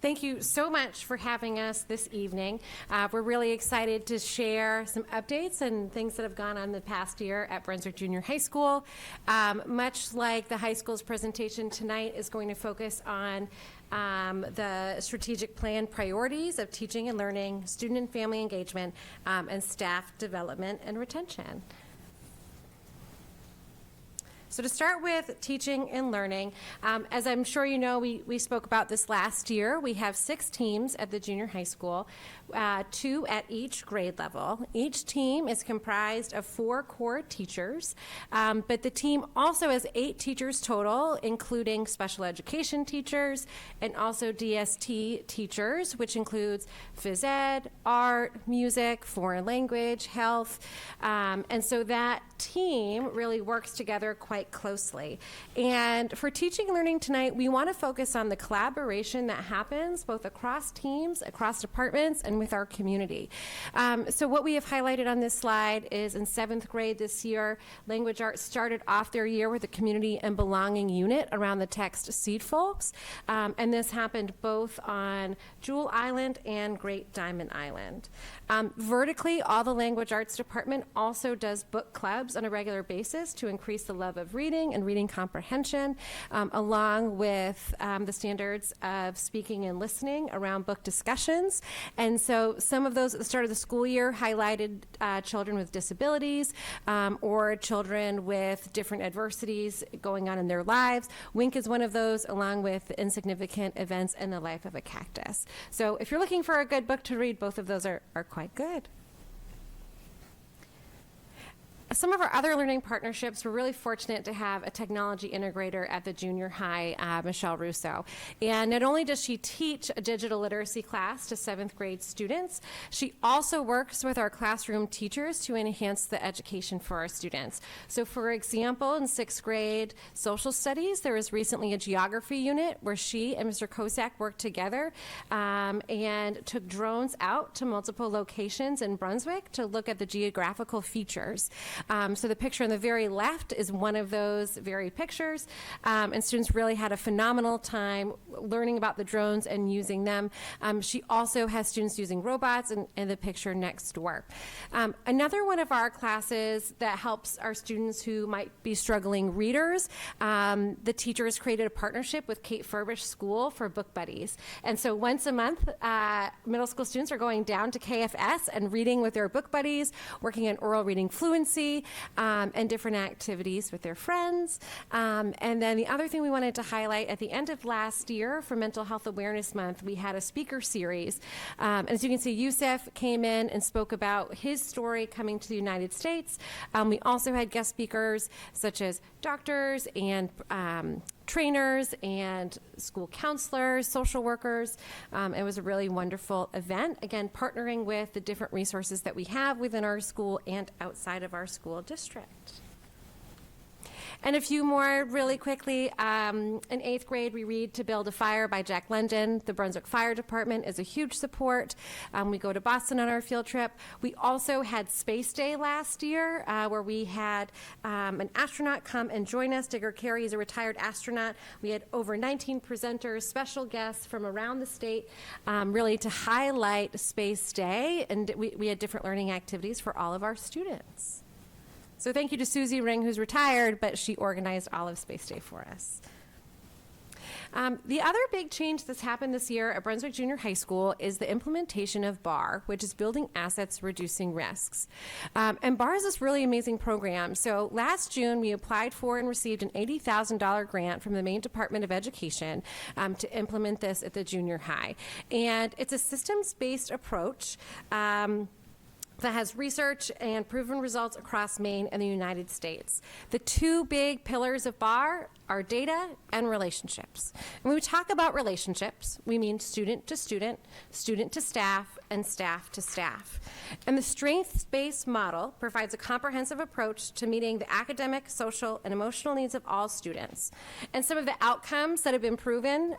Thank you so much for having us this evening. We're really excited to share some updates and things that have gone on the past year at Brunswick Junior High School. Much like the high school's presentation tonight is going to focus on the strategic plan priorities of teaching and learning, student and family engagement, and staff development and retention. So to start with teaching and learning, as I'm sure you know, we spoke about this last year. We have 6 teams at the junior high school, 2 at each grade level. Each team is comprised of 4 core teachers, but the team also has 8 teachers total, including special education teachers and also DST teachers, which includes phys ed, art, music, foreign language, health, and so that team really works together quite closely. And for teaching and learning tonight, we want to focus on the collaboration that happens both across teams, across departments, and with our community. So what we have highlighted on this slide is in 7th grade this year, Language Arts started off their year with a community and belonging unit around the text Seed Folks, and this happened both on Jewel Island and Great Diamond Island. Vertically, all the Language Arts department also does book clubs on a regular basis to increase the love of reading and reading comprehension, along with the standards of speaking and listening around book discussions. And so some of those at the start of the school year highlighted children with disabilities or children with different adversities going on in their lives. WINK is one of those, along with Insignificant Events in the Life of a Cactus. So if you're looking for a good book to read, both of those are quite good. Some of our other learning partnerships, we're really fortunate to have a technology integrator at the junior high, Michelle Russo. And not only does she teach a digital literacy class to 7th grade students, she also works with our classroom teachers to enhance the education for our students. So for example, in 6th grade social studies, there was recently a geography unit where she and Mr. Kosak worked together and took drones out to multiple locations in Brunswick to look at the geographical features. So the picture on the very left is one of those very pictures, and students really had a phenomenal time learning about the drones and using them. She also has students using robots in the picture next door. Another one of our classes that helps our students who might be struggling readers, the teachers created a partnership with Kate Furbish School for Book Buddies. And so once a month, middle school students are going down to KFS and reading with their book buddies, working on oral reading fluency, and different activities with their friends. And then the other thing we wanted to highlight at the end of last year for Mental Health Awareness Month, we had a speaker series. As you can see, Yusuf came in and spoke about his story coming to the United States. We also had guest speakers such as doctors and trainers and school counselors, social workers. It was a really wonderful event, again, partnering with the different resources that we have within our school and outside of our school district. And a few more really quickly. In 8th grade, we read To Build a Fire by Jack London. The Brunswick Fire Department is a huge support. We go to Boston on our field trip. We also had Space Day last year, where we had an astronaut come and join us. Digger Carey is a retired astronaut. We had over 19 presenters, special guests from around the state, really to highlight Space Day. And we had different learning activities for all of our students. So thank you to Susie Ring, who's retired, but she organized all of Space Day for us. The other big change that's happened this year at Brunswick Junior High School is the implementation of BAR, which is Building Assets, Reducing Risks. And BAR is this really amazing program. So last June, we applied for and received an $80,000 grant from the Maine Department of Education to implement this at the junior high. And it's a systems-based approach that has research and proven results across Maine and the United States. The 2 big pillars of BAR are data and relationships. And when we talk about relationships, we mean student to student, student to staff, and staff to staff. And the strengths-based model provides a comprehensive approach to meeting the academic, social, and emotional needs of all students. And some of the outcomes that have been proven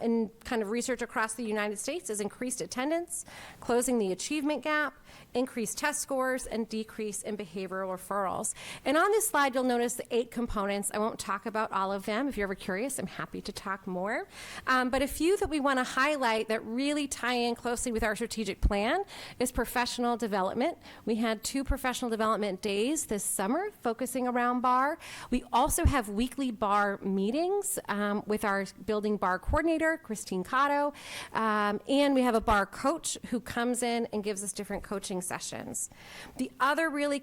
in kind of research across the United States is increased attendance, closing the achievement gap, increased test scores, and decrease in behavioral referrals. And on this slide, you'll notice the 8 components. I won't talk about all all of them. If you're ever curious, I'm happy to talk more. But a few that we want to highlight that really tie in closely with our strategic plan is professional development. We had 2 professional development days this summer focusing around bar. We also have weekly bar meetings with our building bar coordinator, Christine Cotto, and we have a bar coach who comes in and gives us different coaching sessions. The other really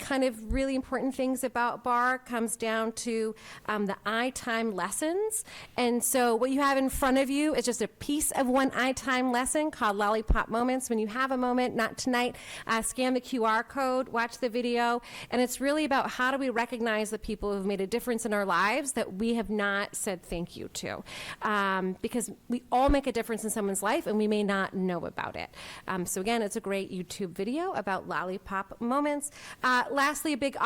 important things about bar comes down to the I-time lessons. And so what you have in front of you is just a piece of one I-time lesson called Lollipop Moments. When you have a moment, not tonight, scan the QR code, watch the video, and it's really about how do we recognize the people who've made a difference in our lives that we have not said thank you to. Because we all make a difference in someone's life and we may not know about it. So again, it's a great YouTube video about lollipop moments. Lastly, a big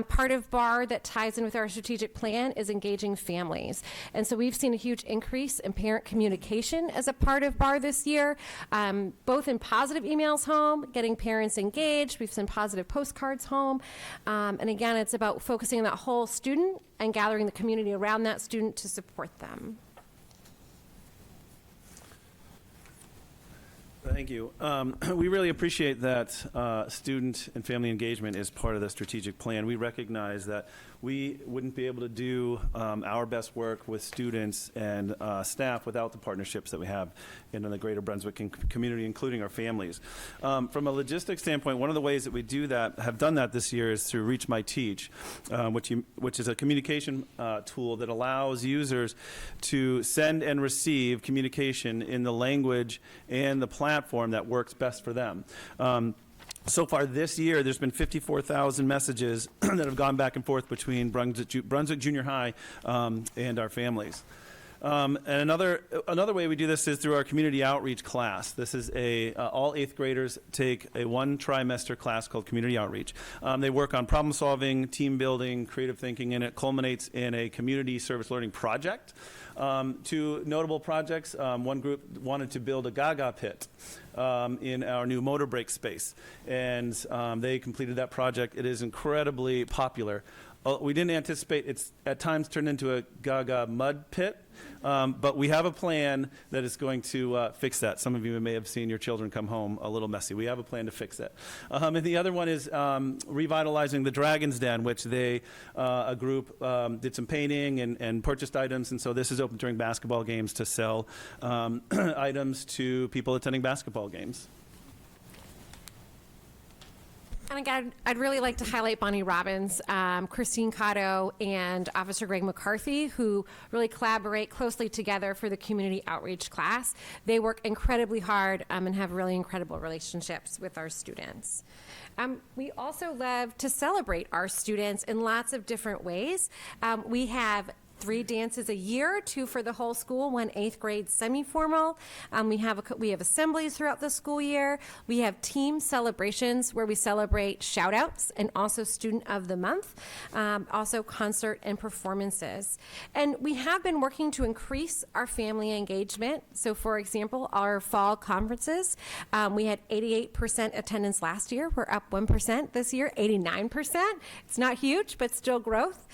part of bar that ties in with our strategic plan is engaging families. And so we've seen a huge increase in parent communication as a part of bar this year, both in positive emails home, getting parents engaged. We've sent positive postcards home. And again, it's about focusing on that whole student and gathering the community around that student to support them. Thank you. We really appreciate that student and family engagement is part of the strategic plan. We recognize that we wouldn't be able to do our best work with students and staff without the partnerships that we have in the greater Brunswick community, including our families. From a logistics standpoint, one of the ways that we do that, have done that this year, is through Reach My Teach, which is a communication tool that allows users to send and receive communication in the language and the platform that works best for them. So far this year, there's been 54,000 messages that have gone back and forth between Brunswick Junior High and our families. And another way we do this is through our community outreach class. This is all 8th graders take a 1 trimester class called community outreach. They work on problem solving, team building, creative thinking, and it culminates in a community service learning project. 2 notable projects. One group wanted to build a Gaga pit in our new motor brake space, and they completed that project. It is incredibly popular. We didn't anticipate it's at times turned into a Gaga mud pit, but we have a plan that is going to fix that. Some of you may have seen your children come home a little messy. We have a plan to fix that. And the other one is revitalizing the Dragon's Den, which a group did some painting and purchased items, and so this is open during basketball games to sell items to people attending basketball games. And again, I'd really like to highlight Bonnie Robbins, Christine Cotto, and Officer Greg McCarthy, who really collaborate closely together for the community outreach class. They work incredibly hard and have really incredible relationships with our students. We also love to celebrate our students in lots of different ways. We have 3 dances a year, 2 for the whole school, 1 8th grade semi-formal. We have assemblies throughout the school year. We have team celebrations where we celebrate shout-outs and also Student of the Month, also concert and performances. And we have been working to increase our family engagement. So for example, our fall conferences, we had 88% attendance last year. We're up 1% this year, 89%. It's not huge, but still growth.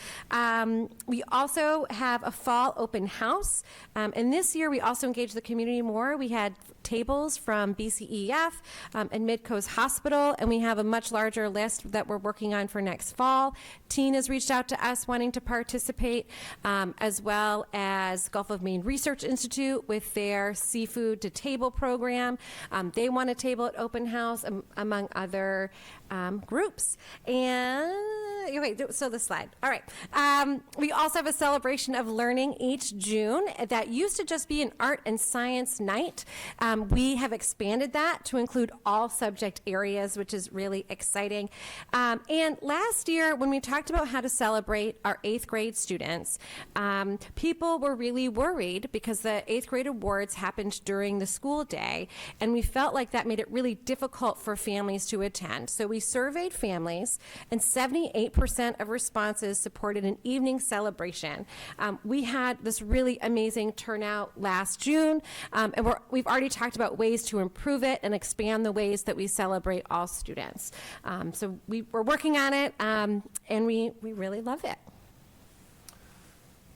We also have a fall open house, and this year we also engaged the community more. We had tables from BCEF and Midcoast Hospital, and we have a much larger list that we're working on for next fall. Teen has reached out to us wanting to participate, as well as Gulf of Maine Research Institute with their Seafood to Table program. They want a table at open house, among other groups. And wait, so the slide. All right. We also have a celebration of learning each June that used to just be an art and science night. We have expanded that to include all subject areas, which is really exciting. And last year, when we talked about how to celebrate our 8th grade students, people were really worried because the 8th grade awards happened during the school day, and we felt like that made it really difficult for families to attend. So we surveyed families, and 78% of responses supported an evening celebration. We had this really amazing turnout last June, and we've already talked about ways to improve it and expand the ways that we celebrate all students. So we're working on it, and we really love it.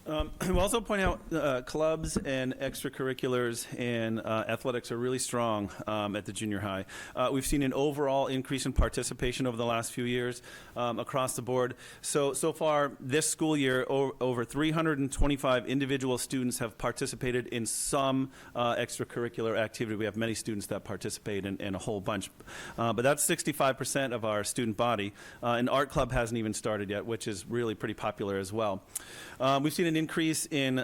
We'll also point out clubs and extracurriculars and athletics are really strong at the junior high. We've seen an overall increase in participation over the last few years across the board. So far this school year, over 325 individual students have participated in some extracurricular activity. We have many students that participate in a whole bunch. But that's 65% of our student body. And art club hasn't even started yet, which is really pretty popular as well. We've seen an increase in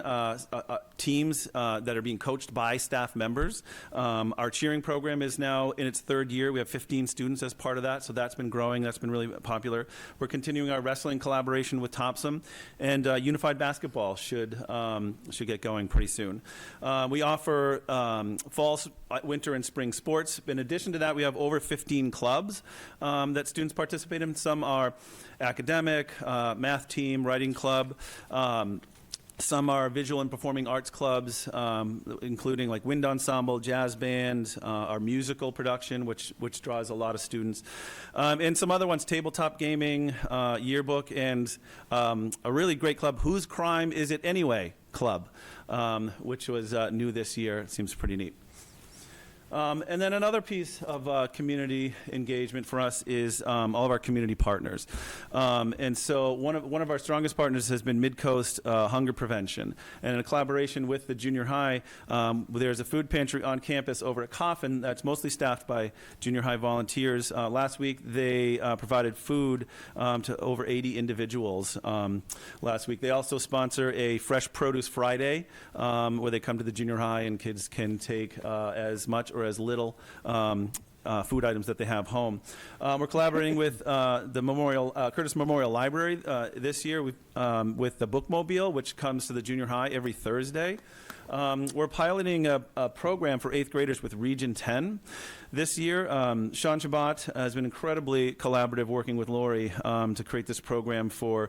teams that are being coached by staff members. Our cheering program is now in its third year. We have 15 students as part of that, so that's been growing. That's been really popular. We're continuing our wrestling collaboration with Topsom, and unified basketball should get going pretty soon. We offer fall, winter, and spring sports. In addition to that, we have over 15 clubs that students participate in. Some are academic, math team, writing club. Some are visual and performing arts clubs, including like wind ensemble, jazz band, our musical production, which draws a lot of students, and some other ones, tabletop gaming, yearbook, and a really great club, Whose Crime Is It Anyway Club, which was new this year. It seems pretty neat. And then another piece of community engagement for us is all of our community partners. And so one of our strongest partners has been Mid-Coast Hunger Prevention. And in a collaboration with the junior high, there's a food pantry on campus over at Coffin that's mostly staffed by junior high volunteers. Last week, they provided food to over 80 individuals last week. They also sponsor a Fresh Produce Friday where they come to the junior high and kids can take as much or as little food items that they have home. We're collaborating with the Curtis Memorial Library this year with the Bookmobile, which comes to the junior high every Thursday. We're piloting a program for 8th graders with Region 10. This year, Sean Shabbat has been incredibly collaborative working with Lori to create this program for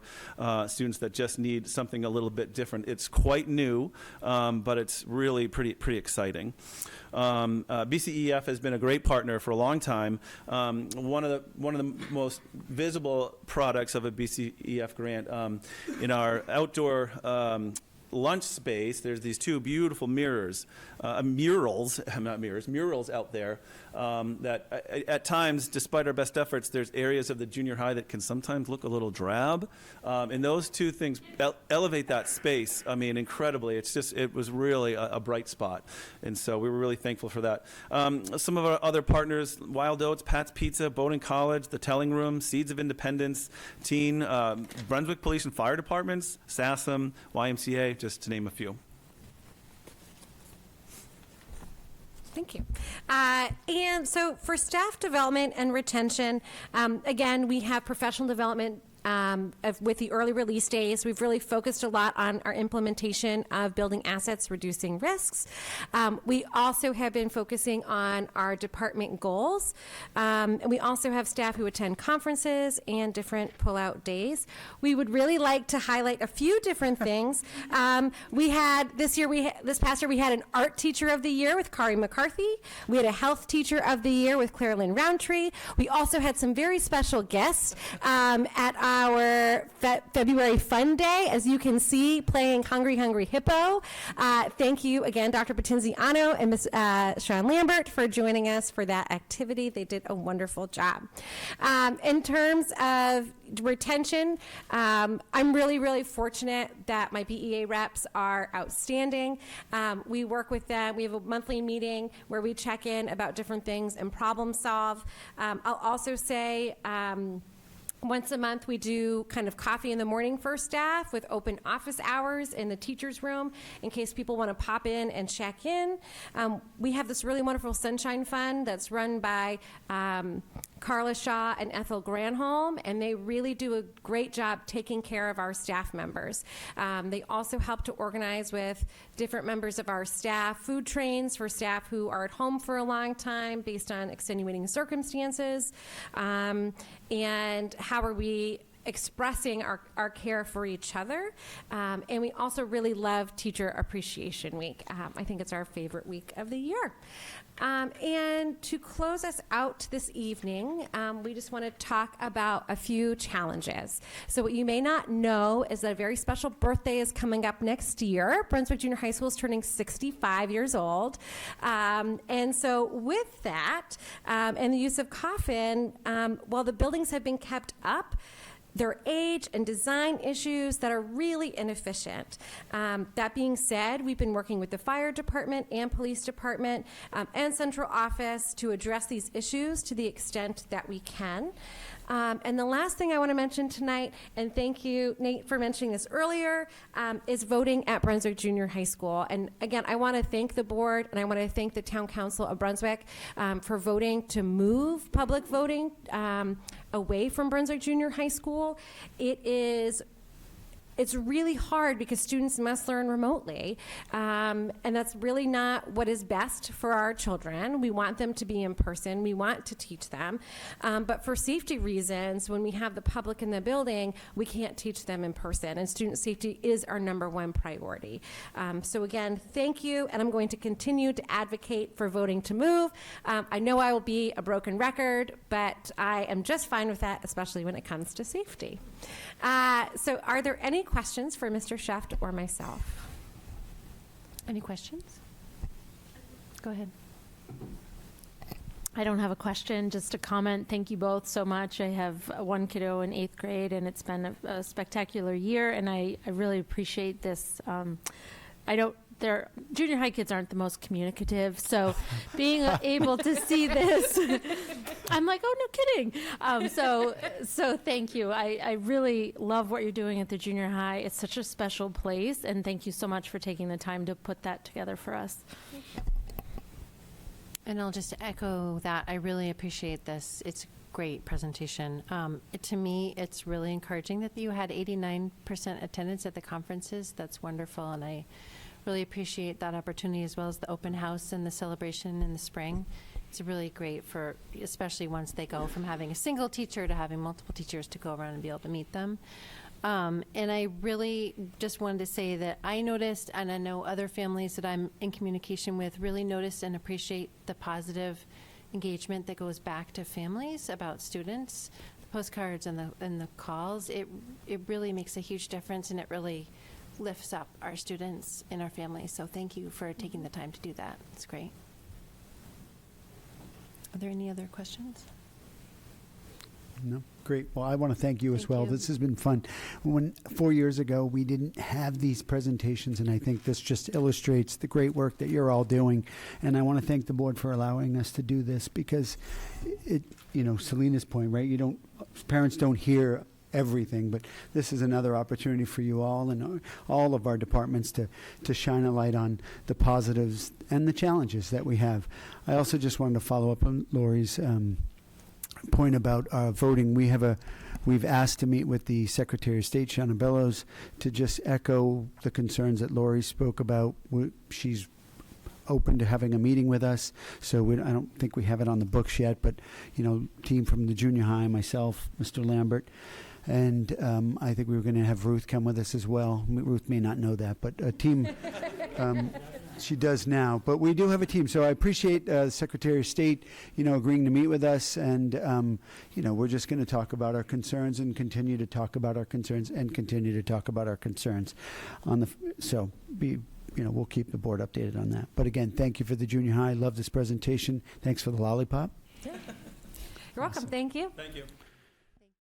students that just need something a little bit different. It's quite new, but it's really pretty exciting. BCEF has been a great partner for a long time. One of the most visible products of a BCEF grant in our outdoor lunch space, there's these two beautiful murals out there that at times, despite our best efforts, there's areas of the junior high that can sometimes look a little drab. And those two things elevate that space, I mean, incredibly. It was really a bright spot. And so we were really thankful for that. Some of our other partners, Wild Oats, Pat's Pizza, Bowdoin College, The Telling Room, Seeds of Independence, Teen, Brunswick Police and Fire Departments, SASM, YMCA, just to name a few. Thank you. And so for staff development and retention, again, we have professional development with the early release days. We've really focused a lot on our implementation of building assets, reducing risks. We also have been focusing on our department goals. And we also have staff who attend conferences and different pull-out days. We would really like to highlight a few different things. This past year, we had an art teacher of the year with Kari McCarthy. We had a health teacher of the year with Claire Lynn Roundtree. We also had some very special guests at our February Fun Day, as you can see, playing Hungry Hungry Hippo. Thank you again, Dr. Patenziano and Ms. Sean Lambert, for joining us for that activity. They did a wonderful job. In terms of retention, I'm really fortunate that my BEA reps are outstanding. We work with them. We have a monthly meeting where we check in about different things and problem solve. I'll also say, once a month, we do kind of coffee in the morning for staff with open office hours in the teacher's room in case people want to pop in and check in. We have this really wonderful Sunshine Fund that's run by Carla Shaw and Ethel Granholm, and they really do a great job taking care of our staff members. They also help to organize with different members of our staff food trains for staff who are at home for a long time based on extenuating circumstances. And how are we expressing our care for each other. And we also really love Teacher Appreciation Week. I think it's our favorite week of the year. And to close us out this evening, we just want to talk about a few challenges. So what you may not know is that a very special birthday is coming up next year. Brunswick Junior High School is turning 65 years old. And so with that, and the use of coffin, while the buildings have been kept up, there are age and design issues that are really inefficient. That being said, we've been working with the fire department and police department and central office to address these issues to the extent that we can. And the last thing I want to mention tonight, and thank you, Nate, for mentioning this earlier, is voting at Brunswick Junior High School. And again, I want to thank the board and I want to thank the Town Council of Brunswick for voting to move public voting away from Brunswick Junior High School. It's really hard because students must learn remotely, and that's really not what is best for our children. We want them to be in person. We want to teach them. But for safety reasons, when we have the public in the building, we can't teach them in person, and student safety is our #1 priority. So again, thank you, and I'm going to continue to advocate for voting to move. I know I will be a broken record, but I am just fine with that, especially when it comes to safety. So are there any questions for Mr. Scheft or myself? Any questions? Go ahead. I don't have a question, just a comment. Thank you both so much. I have one kiddo in 8th grade, and it's been a spectacular year, and I really appreciate this. Junior high kids aren't the most communicative, so being able to see this, I'm like, oh, no kidding. So thank you. I really love what you're doing at the junior high. It's such a special place, and thank you so much for taking the time to put that together for us. And I'll just echo that. I really appreciate this. It's a great presentation. To me, it's really encouraging that you had 89% attendance at the conferences. That's wonderful, and I really appreciate that opportunity, as well as the open house and the celebration in the spring. It's really great for, especially once they go from having a single teacher to having multiple teachers, to go around and be able to meet them. And I really just wanted to say that I noticed, and I know other families that I'm in communication with really noticed and appreciate the positive engagement that goes back to families about students, the postcards and the calls. It really makes a huge difference, and it really lifts up our students and our families. So thank you for taking the time to do that. It's great. Are there any other questions? No, great. Well, I want to thank you as well. you. This has been fun. 4 years ago, we didn't have these presentations, and I think this just illustrates the great work that you're all doing. And I want to thank the board for allowing us to do this, because Selena's point, right? Parents don't hear everything, but this is another opportunity for you all and all of our departments to shine a light on the positives and the challenges that we have. I also just wanted to follow up on Lori's point about voting. We've asked to meet with the Secretary of State, Shauna Bellows, to just echo the concerns that Lori spoke about. She's open to having a meeting with us, so I don't think we have it on the books yet, but team from the junior high, myself, Mr. Lambert, and I think we were going to have Ruth come with us as well. Ruth may not know that, but a team. She does now, but we do have a team. So I appreciate Secretary of State, agreeing to meet with us, and we're just going to talk about our concerns and continue to talk about our concerns and continue to talk about our concerns. We'll keep the board updated on that. But again, thank you for the junior high. Love this presentation. Thanks for the lollipop. You're welcome. Thank you. Thank you.